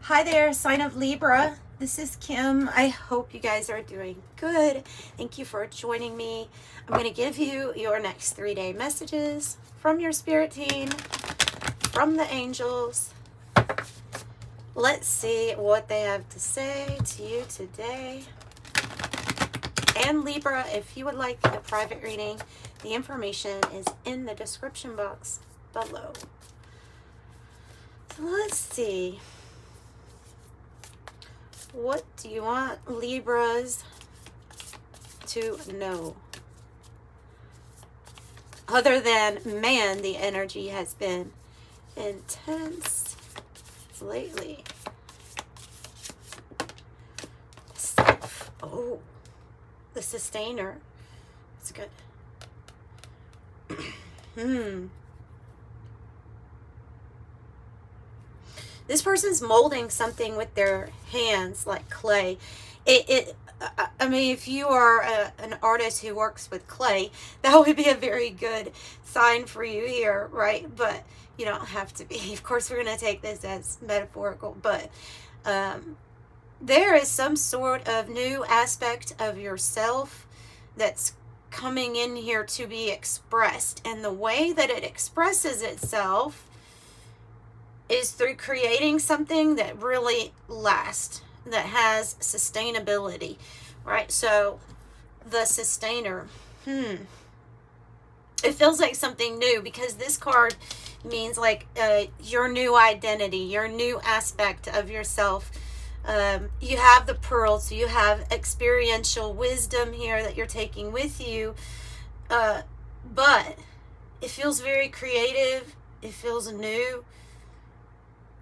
Hi there, sign of Libra. This is Kim. I hope you guys are doing good. Thank you for joining me. I'm going to give you your next 3-day messages from your spirit team, from the angels. Let's see what they have to say to you today. And Libra, if you would like a private reading, the information is in the description box below. So let's see. What do you want Libras to know? Other than, man, the energy has been intense lately. Oh, the sustainer. It's good. This person's molding something with their hands like clay. I mean, if you are an artist who works with clay, that would be a very good sign for you here, right? But you don't have to be. Of course, we're going to take this as metaphorical, but there is some sort of new aspect of yourself that's coming in here to be expressed. And the way that it expresses itself is through creating something that really lasts, that has sustainability, right? So the sustainer, it feels like something new, because this card means like your new identity, your new aspect of yourself. You have the pearls, so you have experiential wisdom here that you're taking with you, but it feels very creative. It feels new.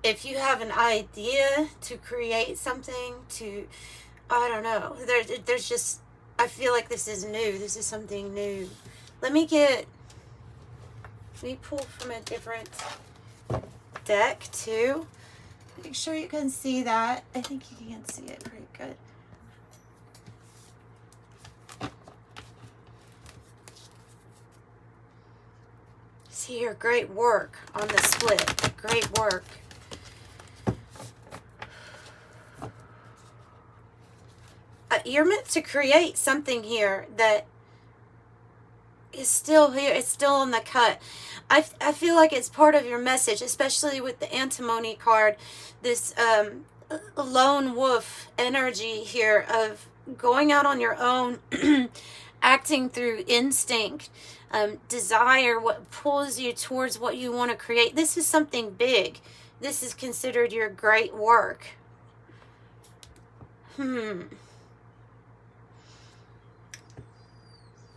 If you have an idea to create something, I don't know, there's just, I feel like this is new. This is something new. Let me pull from a different deck too. Make sure you can see that. I think you can see it pretty good. See here, great work on the split. Great work. You're meant to create something here that is still here. It's still on the cut. I feel like it's part of your message, especially with the antimony card. This lone wolf energy here of going out on your own, acting through instinct, desire, what pulls you towards what you want to create. This is something big. This is considered your great work.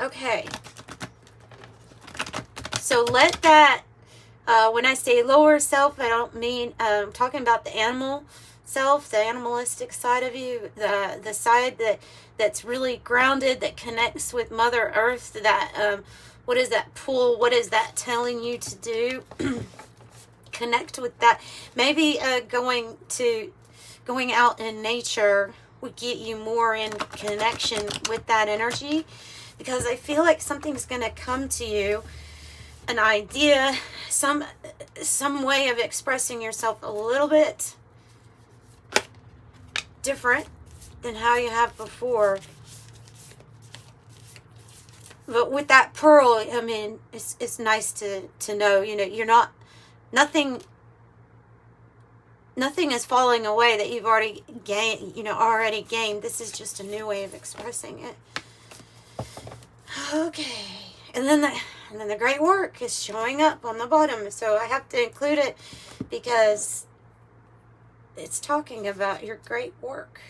Okay, so let that, when I say lower self, I don't mean, I'm talking about the animal self, the animalistic side of you, the side that's really grounded, that connects with Mother Earth, that, what is that pull, what is that telling you to do? Connect with that. Maybe going out in nature would get you more in connection with that energy. Because I feel like something's going to come to you, an idea, some way of expressing yourself a little bit different than how you have before. But with that pearl, I mean, it's nice to know, you know, you're not, nothing is falling away that you've already gained, This is just a new way of expressing it. Okay, and then the great work is showing up on the bottom, so I have to include it because it's talking about your great work.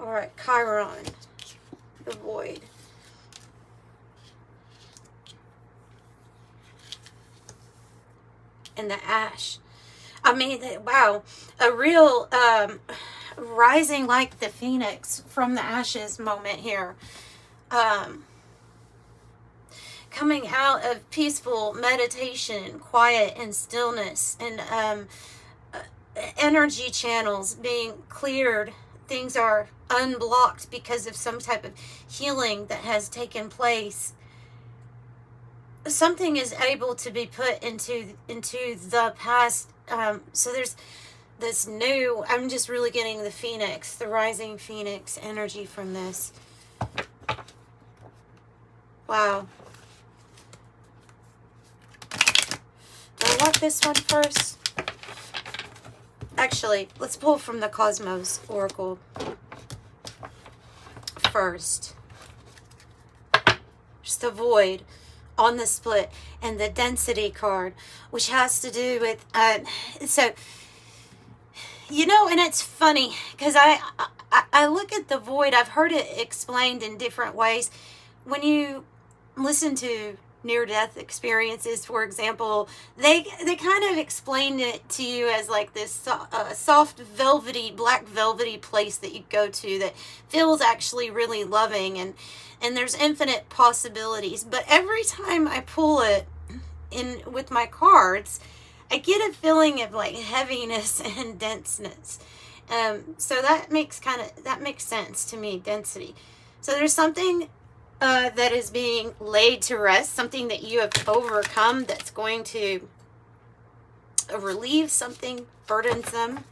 All right, Chiron, the void. And the ash. I mean, wow, a real rising like the phoenix from the ashes moment here. Coming out of peaceful meditation, quiet and stillness, and energy channels being cleared. Things are unblocked because of some type of healing that has taken place. Something is able to be put into the past. So there's this new, I'm just really getting the phoenix, the rising phoenix energy from this. Wow. Do I want this one first? Actually, let's pull from the Cosmos Oracle first. Just the void on the split and the density card, which has to do with, so, you know, and it's funny because I look at the void, I've heard it explained in different ways. When you listen to near-death experiences, for example, they kind of explain it to you as like this soft, velvety, black velvety place that you go to that feels actually really loving, and there's infinite possibilities. But every time I pull it in with my cards, I get a feeling of like heaviness and denseness. So that makes sense to me, density. So there's something that is being laid to rest, something that you have overcome that's going to relieve something burdensome.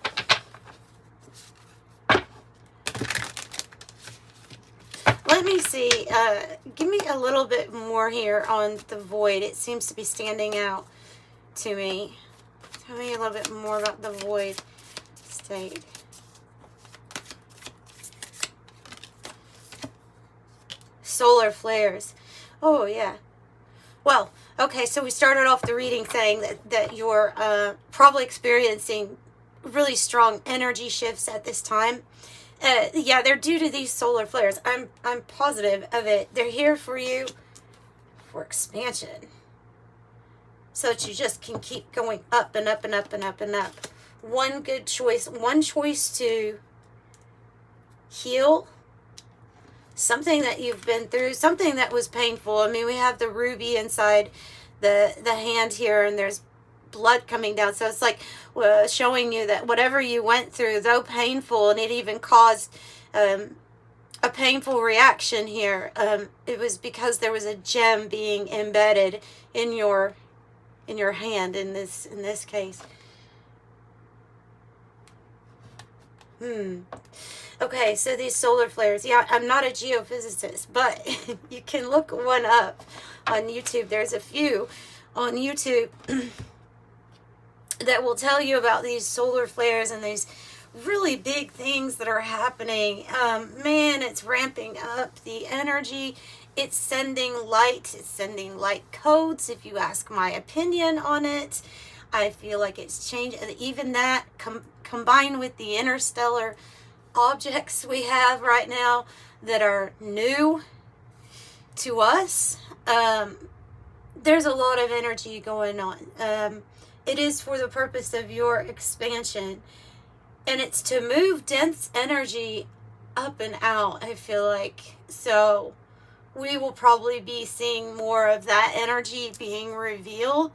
Let me see. Give me a little bit more here on the void. It seems to be standing out to me. Tell me a little bit more about the void state. Solar flares. Oh, yeah. Well, okay, so we started off the reading saying that you're probably experiencing really strong energy shifts at this time. Yeah, they're due to these solar flares. I'm positive of it. They're here for you for expansion, so that you just can keep going up and up and up and up and up. One good choice, one choice to heal something that you've been through, something that was painful. I mean, we have the ruby inside the hand here, and there's blood coming down. So it's like showing you that whatever you went through, though painful, and it even caused a painful reaction here, it was because there was a gem being embedded in your hand in this case. Okay, so these solar flares. Yeah, I'm not a geophysicist, but you can look one up on YouTube. There's a few on YouTube that will tell you about these solar flares and these really big things that are happening. Man, it's ramping up the energy. It's sending light. It's sending light codes, if you ask my opinion on it. I feel like it's changed. Even that combined with the interstellar objects we have right now that are new to us, there's a lot of energy going on. It is for the purpose of your expansion, and it's to move dense energy up and out, I feel like. So we will probably be seeing more of that energy being revealed.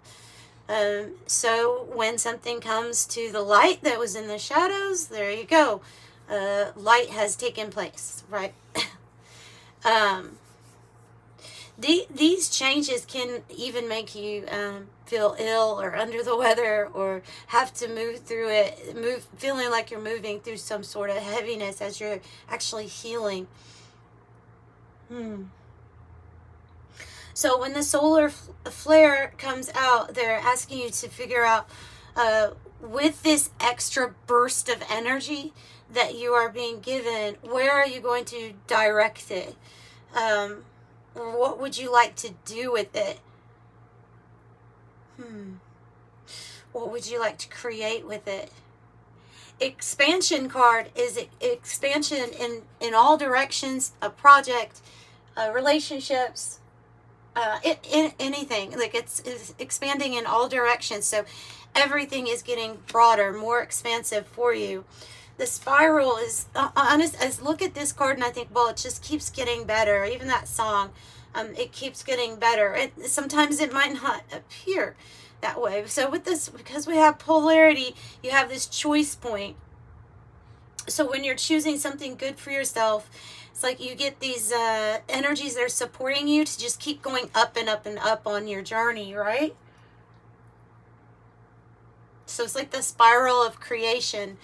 So when something comes to the light that was in the shadows, there you go. Light has taken place, right? These changes can even make you feel ill or under the weather, or have to move through it, feeling like you're moving through some sort of heaviness as you're actually healing. So when the solar flare comes out, they're asking you to figure out, with this extra burst of energy that you are being given, where are you going to direct it? What would you like to do with it? What would you like to create with it? Expansion card is expansion in all directions, a project, relationships, anything. Like it's expanding in all directions. So everything is getting broader, more expansive for you. The spiral is honest. As look at this card and I think, well, it just keeps getting better. Even that song, it keeps getting better. Sometimes it might not appear that way. So with this, because we have polarity, you have this choice point. So when you're choosing something good for yourself, it's like you get these energies that are supporting you to just keep going up and up and up on your journey, right? So it's like the spiral of creation.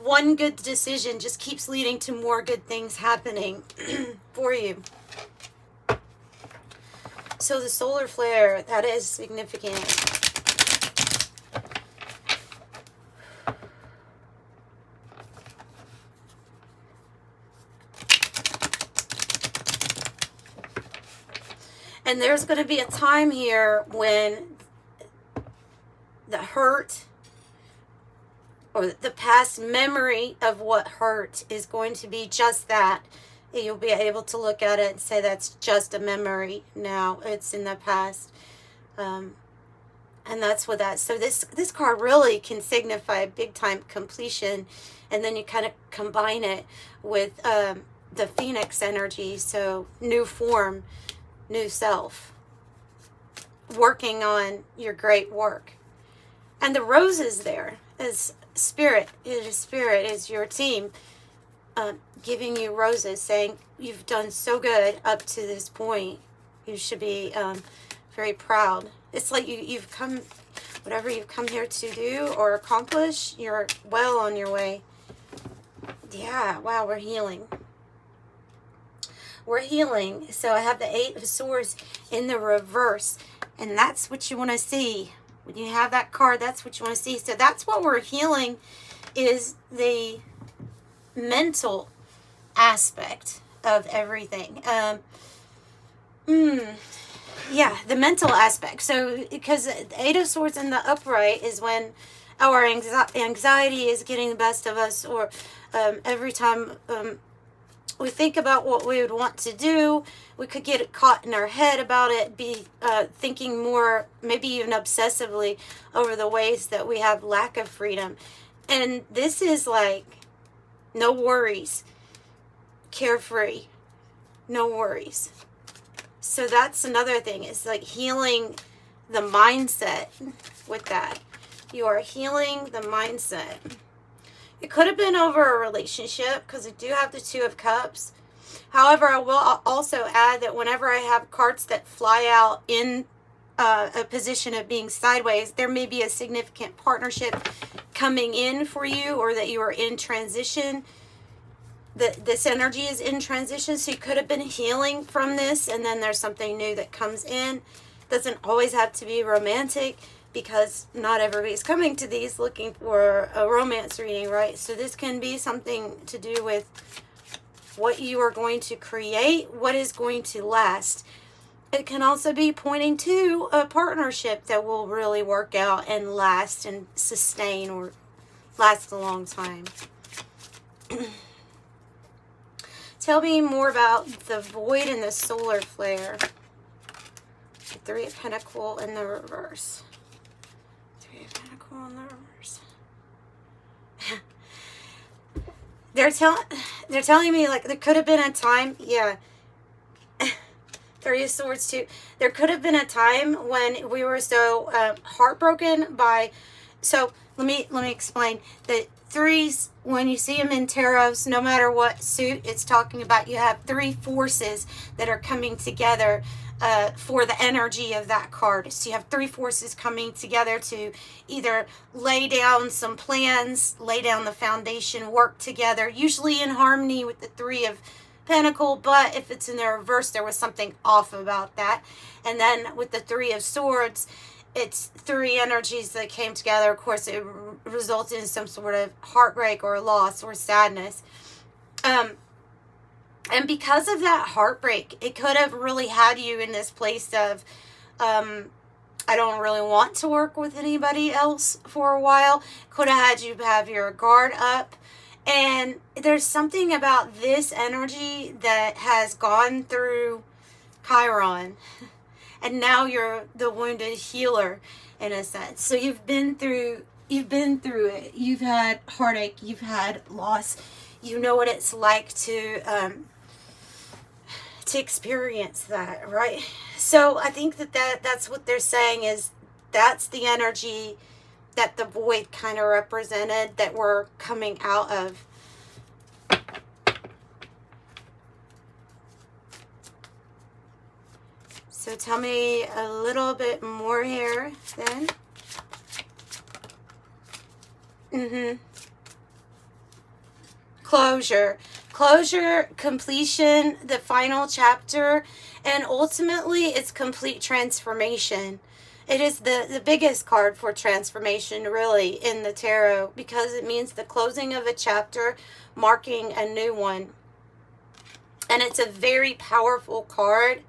One good decision just keeps leading to more good things happening for you. So the solar flare, that is significant. And there's going to be a time here when the hurt or the past memory of what hurt is going to be just that. You'll be able to look at it and say that's just a memory now. It's in the past. And that's what that... So this card really can signify big time completion. And then you kind of combine it with the Phoenix energy. So new form, new self. Working on your great work. And the roses there is spirit. Spirit is your team. Giving you roses, saying you've done so good up to this point. You should be very proud. It's like you've come, whatever you've come here to do or accomplish, you're well on your way. Yeah, wow, we're healing. We're healing. So I have the 8 of Swords in the reverse, and that's what you want to see. When you have that card, that's what you want to see. So that's what we're healing, is the mental aspect of everything. Yeah, the mental aspect. So because the 8 of Swords in the upright is when our anxiety is getting the best of us, or every time we think about what we would want to do, we could get caught in our head about it, be thinking more, maybe even obsessively, over the ways that we have lack of freedom. And this is like no worries, carefree, no worries. So that's another thing, is like healing the mindset with that. You are healing the mindset. It could have been over a relationship, because I do have the 2 of Cups. However, I will also add that whenever I have cards that fly out in a position of being sideways, there may be a significant partnership coming in for you, or that you are in transition. This energy is in transition, so you could have been healing from this, and then there's something new that comes in. Doesn't always have to be romantic, because not everybody's coming to these looking for a romance reading, right? So this can be something to do with what you are going to create, what is going to last. It can also be pointing to a partnership that will really work out and last and sustain, or last a long time. Tell me more about the void and the solar flare. The 3 of Pentacles in the reverse. 3 of Pentacles in the reverse. They're telling me, like, there could have been a time, yeah. 3 of Swords too. There could have been a time when we were so heartbroken by. So let me explain. The 3s, when you see them in tarots, no matter what suit it's talking about, you have 3 forces that are coming together for the energy of that card. So you have 3 forces coming together to either lay down some plans, lay down the foundation, work together, usually in harmony with the 3 of Pentacles, but if it's in the reverse, there was something off about that. And then with the 3 of Swords, it's 3 energies that came together. Of course, it results in some sort of heartbreak or loss or sadness. And because of that heartbreak, it could have really had you in this place of, I don't really want to work with anybody else for a while. Could have had you have your guard up. And there's something about this energy that has gone through Chiron. And now you're the wounded healer, in a sense. So you've been through it. You've had heartache. You've had loss. You know what it's like to experience that, right? So I think that's what they're saying, is that's the energy that the void kind of represented, that we're coming out of. So tell me a little bit more here then. Closure, completion, the final chapter, and ultimately it's complete transformation. It is the biggest card for transformation, really, in the tarot, because it means the closing of a chapter, marking a new one. And it's a very powerful card.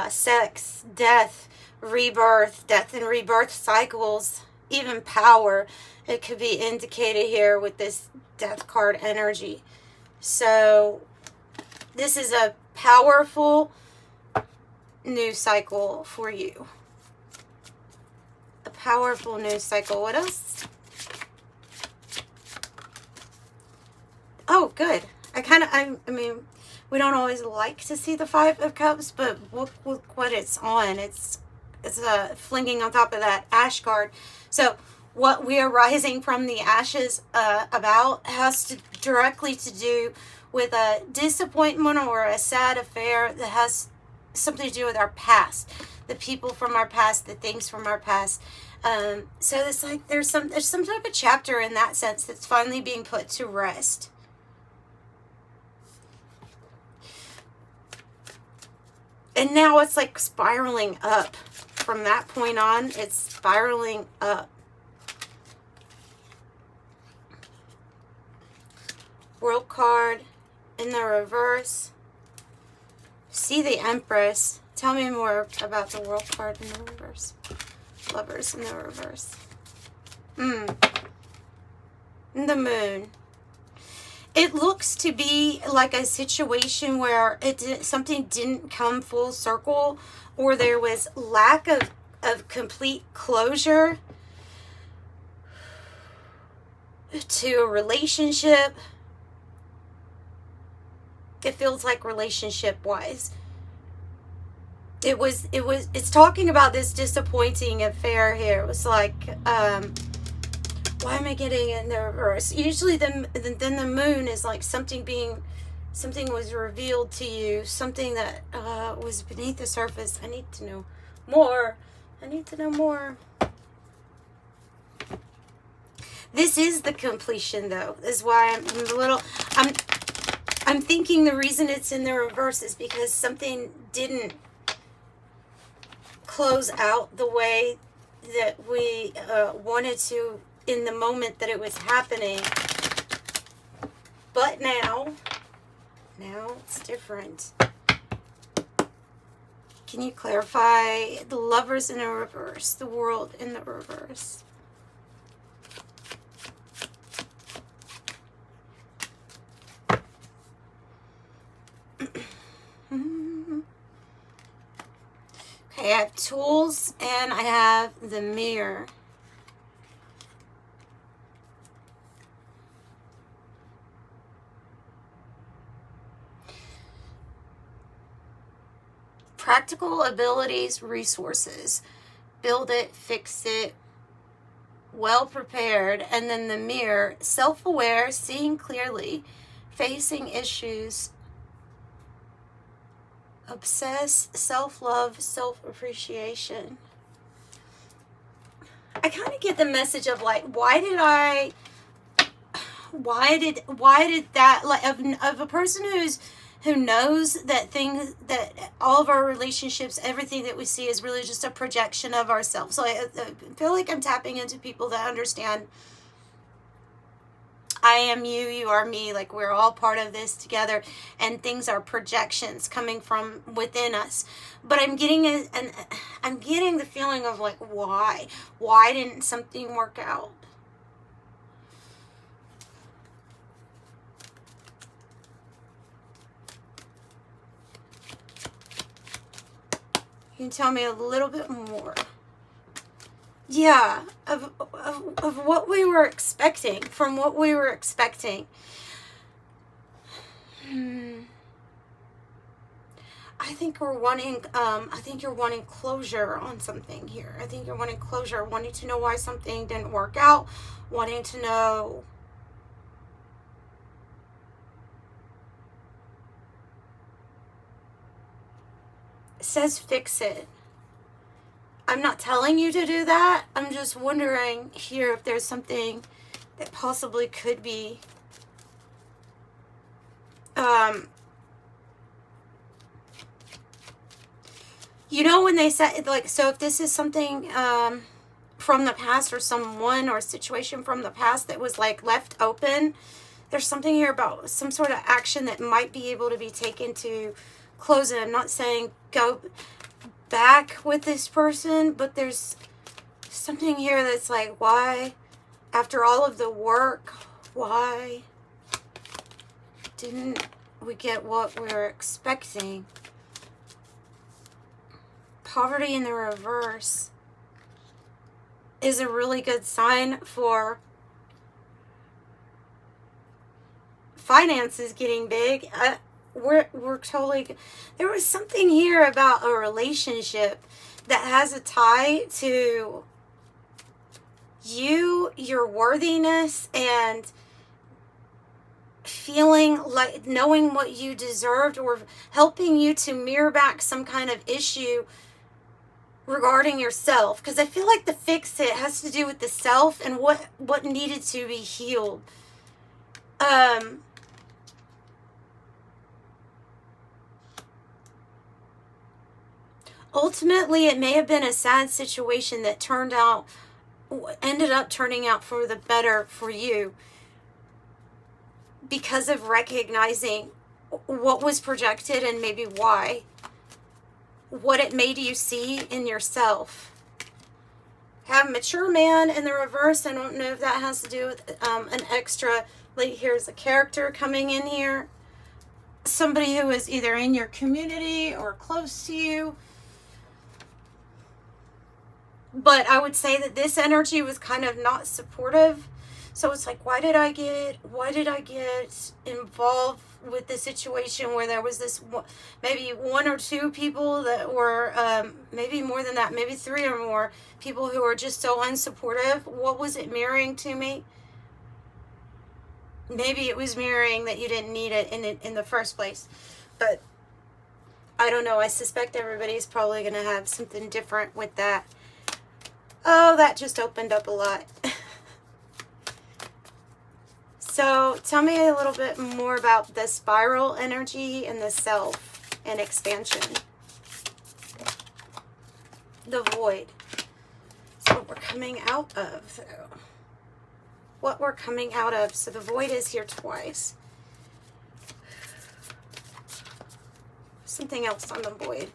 Sex, death, rebirth, death and rebirth cycles, even power. It could be indicated here with this death card energy. So this is a powerful new cycle for you. A powerful new cycle. What else? Oh, good. I mean, we don't always like to see the Five of Cups, but look what it's on. It's flinging on top of that ash card. So what we are rising from the ashes about has directly to do with a disappointment or a sad affair that has something to do with our past, the people from our past, the things from our past. So it's like there's some type of chapter in that sense that's finally being put to rest. And now it's like spiraling up. From that point on, it's spiraling up. World card in the reverse. See the Empress. Tell me more about the World card in the reverse. Lovers in the reverse. The Moon. It looks to be like a situation where something didn't come full circle, or there was lack of complete closure to a relationship. It feels like relationship-wise. It's talking about this disappointing affair here. It was like, why am I getting it in the reverse? Usually then the Moon is like something was revealed to you, something that was beneath the surface. I need to know more. This is the completion, though. This is why I'm thinking the reason it's in the reverse is because something didn't close out the way that we wanted to in the moment that it was happening. But now it's different. Can you clarify the Lovers in the reverse, the World in the reverse? Okay, I have tools and I have the mirror. Practical abilities, resources. Build it, fix it, well prepared. And then the mirror, self-aware, seeing clearly, facing issues, obsess, self-love, self-appreciation. I kind of get the message of like, why did that, like, of a person who knows that all of our relationships, everything that we see is really just a projection of ourselves. So I feel like I'm tapping into people that understand I am you, you are me, like we're all part of this together, and things are projections coming from within us. But I'm getting the feeling of like, why didn't something work out? Can you tell me a little bit more? Yeah, of what we were expecting, from what we were expecting. I think you're wanting closure on something here. I think you're wanting closure, wanting to know why something didn't work out, wanting to know. It says fix it. I'm not telling you to do that. I'm just wondering here if there's something that possibly could be you know, when they say, like, so if this is something from the past, or someone or a situation from the past that was like left open, there's something here about some sort of action that might be able to be taken to close it. I'm not saying go back with this person, but there's something here that's like, why, after all of the work, why didn't we get what we were expecting? Poverty in the reverse is a really good sign for finances getting big. We're totally, there was something here about a relationship that has a tie to you, your worthiness, and feeling like knowing what you deserved, or helping you to mirror back some kind of issue regarding yourself. Because I feel like the fix it has to do with the self and what needed to be healed. Ultimately, it may have been a sad situation that ended up turning out for the better for you, because of recognizing what was projected and maybe why, what it made you see in yourself. Have mature man in the reverse. I don't know if that has to do with an extra, like, here's a character coming in here, somebody who is either in your community or close to you. But I would say that this energy was kind of not supportive. So it's like, why did I get involved with the situation where there was this, maybe one or two people that were, maybe more than that, maybe three or more people who were just so unsupportive. What was it mirroring to me? Maybe it was mirroring that you didn't need it in the first place. But I don't know. I suspect everybody's probably going to have something different with that. Oh, that just opened up a lot. So tell me a little bit more about the spiral energy and the self and expansion. The void. So what we're coming out of, though. What we're coming out of. So the void is here twice. Something else on the void.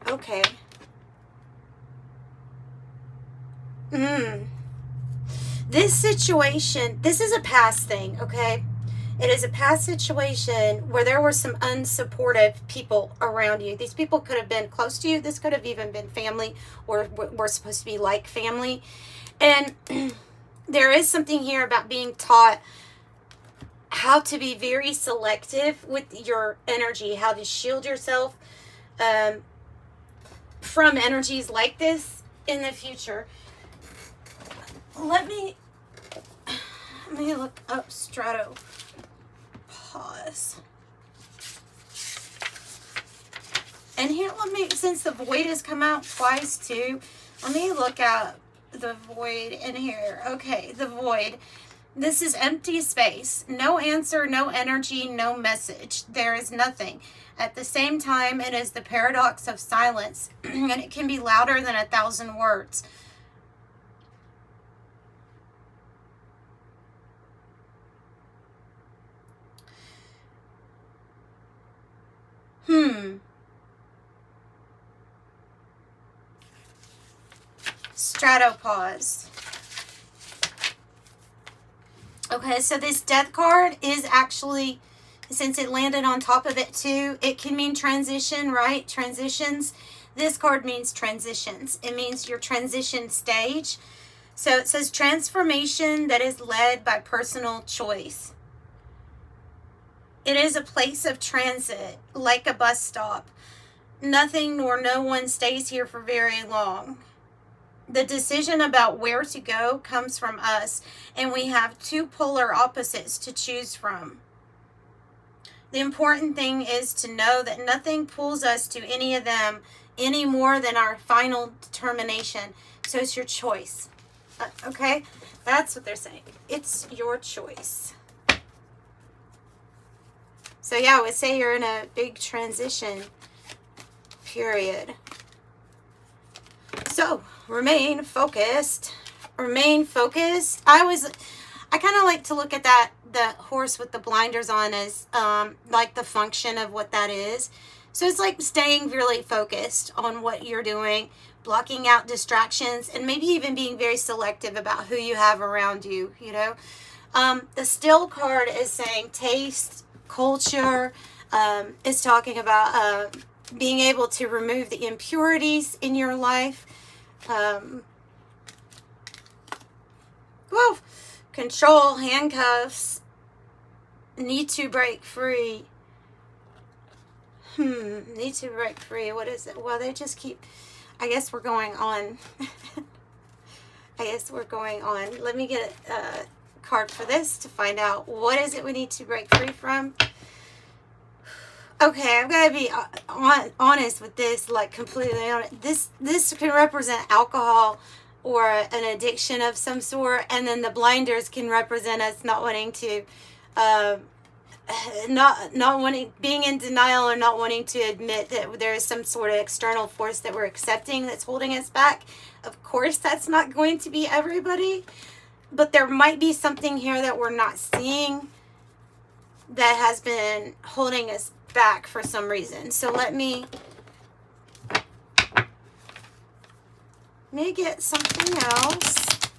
Okay. This situation, this is a past thing, okay? It is a past situation where there were some unsupportive people around you. These people could have been close to you. This could have even been family, or we're supposed to be like family. And there is something here about being taught how to be very selective with your energy, how to shield yourself from energies like this in the future. Let me look up Strato. Pause. And here, since the void has come out twice too, let me look at the void in here. Okay, the void. This is empty space. No answer, no energy, no message. There is nothing. At the same time, it is the paradox of silence, and it can be louder than 1,000 words. Stratopause. Okay, so this death card is actually, since it landed on top of it too, it can mean transition, right? Transitions. This card means transitions. It means your transition stage. So it says transformation that is led by personal choice. It is a place of transit, like a bus stop. Nothing nor no one stays here for very long. The decision about where to go comes from us, and we have two polar opposites to choose from. The important thing is to know that nothing pulls us to any of them any more than our final determination. So it's your choice. Okay? That's what they're saying. It's your choice. So yeah, I would say you're in a big transition period. So remain focused. Remain focused. I kind of like to look at that, the horse with the blinders on, as like the function of what that is. So it's like staying really focused on what you're doing, blocking out distractions, and maybe even being very selective about who you have around you, you know. The still card is saying taste, culture. It's talking about being able to remove the impurities in your life. Whoa. Control, handcuffs, need to break free. Need to break free. What is it? Well, they just keep, I guess we're going on. I guess we're going on. Let me get a card for this to find out what is it we need to break free from. Okay, I've got to be honest with this, like completely honest. This can represent alcohol or an addiction of some sort, and then the blinders can represent us not wanting to, not wanting, being in denial, or not wanting to admit that there is some sort of external force that we're accepting that's holding us back. Of course, that's not going to be everybody, but there might be something here that we're not seeing that has been holding us back for some reason. So let me get something else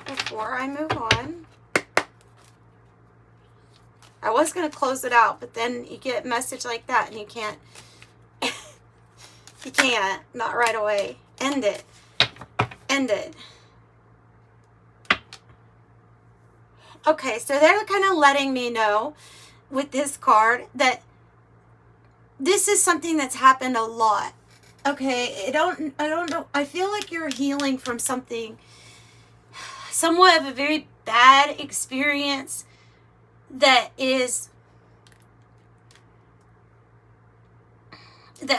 before I move on. I was going to close it out, but then you get a message like that and you can't, you can't, not right away. End it. End it. Okay, so they're kind of letting me know with this card that this is something that's happened a lot. Okay, I don't know. I feel like you're healing from something, somewhat of a very bad experience that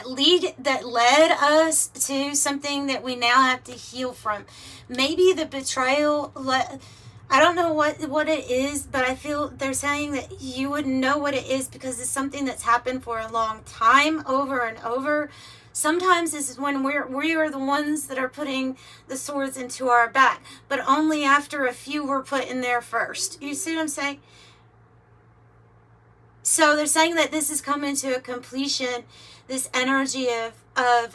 led us to something that we now have to heal from. Maybe the betrayal, I don't know what it is, but I feel they're saying that you wouldn't know what it is because it's something that's happened for a long time, over and over. Sometimes this is when we are the ones that are putting the swords into our back, but only after a few were put in there first. You see what I'm saying? So they're saying that this is coming to a completion, this energy of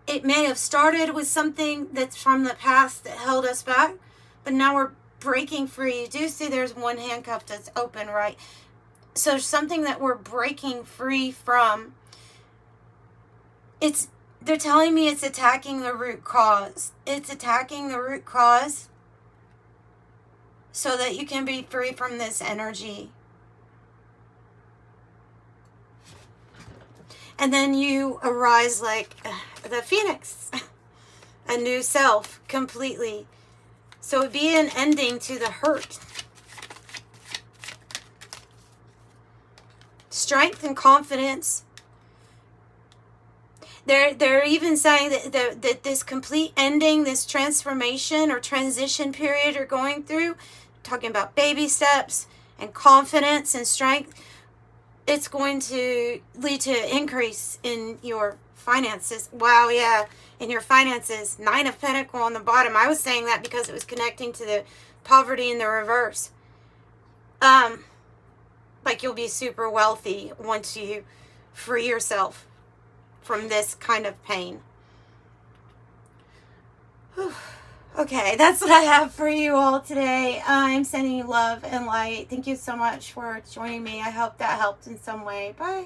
it may have started with something that's from the past that held us back, but now we're breaking free. You do see there's one handcuff that's open, right? So there's something that we're breaking free from. They're telling me it's attacking the root cause. It's attacking the root cause so that you can be free from this energy. And then you arise like the phoenix, a new self completely. So it'd be an ending to the hurt. Strength and confidence. They're even saying that this complete ending, this transformation or transition period you're going through, talking about baby steps and confidence and strength, it's going to lead to increase in your finances. Wow, yeah, in your finances. 9 of Pentacles on the bottom. I was saying that because it was connecting to the poverty in the reverse. Like you'll be super wealthy once you free yourself from this kind of pain. Whew. Okay, that's what I have for you all today. I'm sending you love and light. Thank you so much for joining me. I hope that helped in some way. Bye.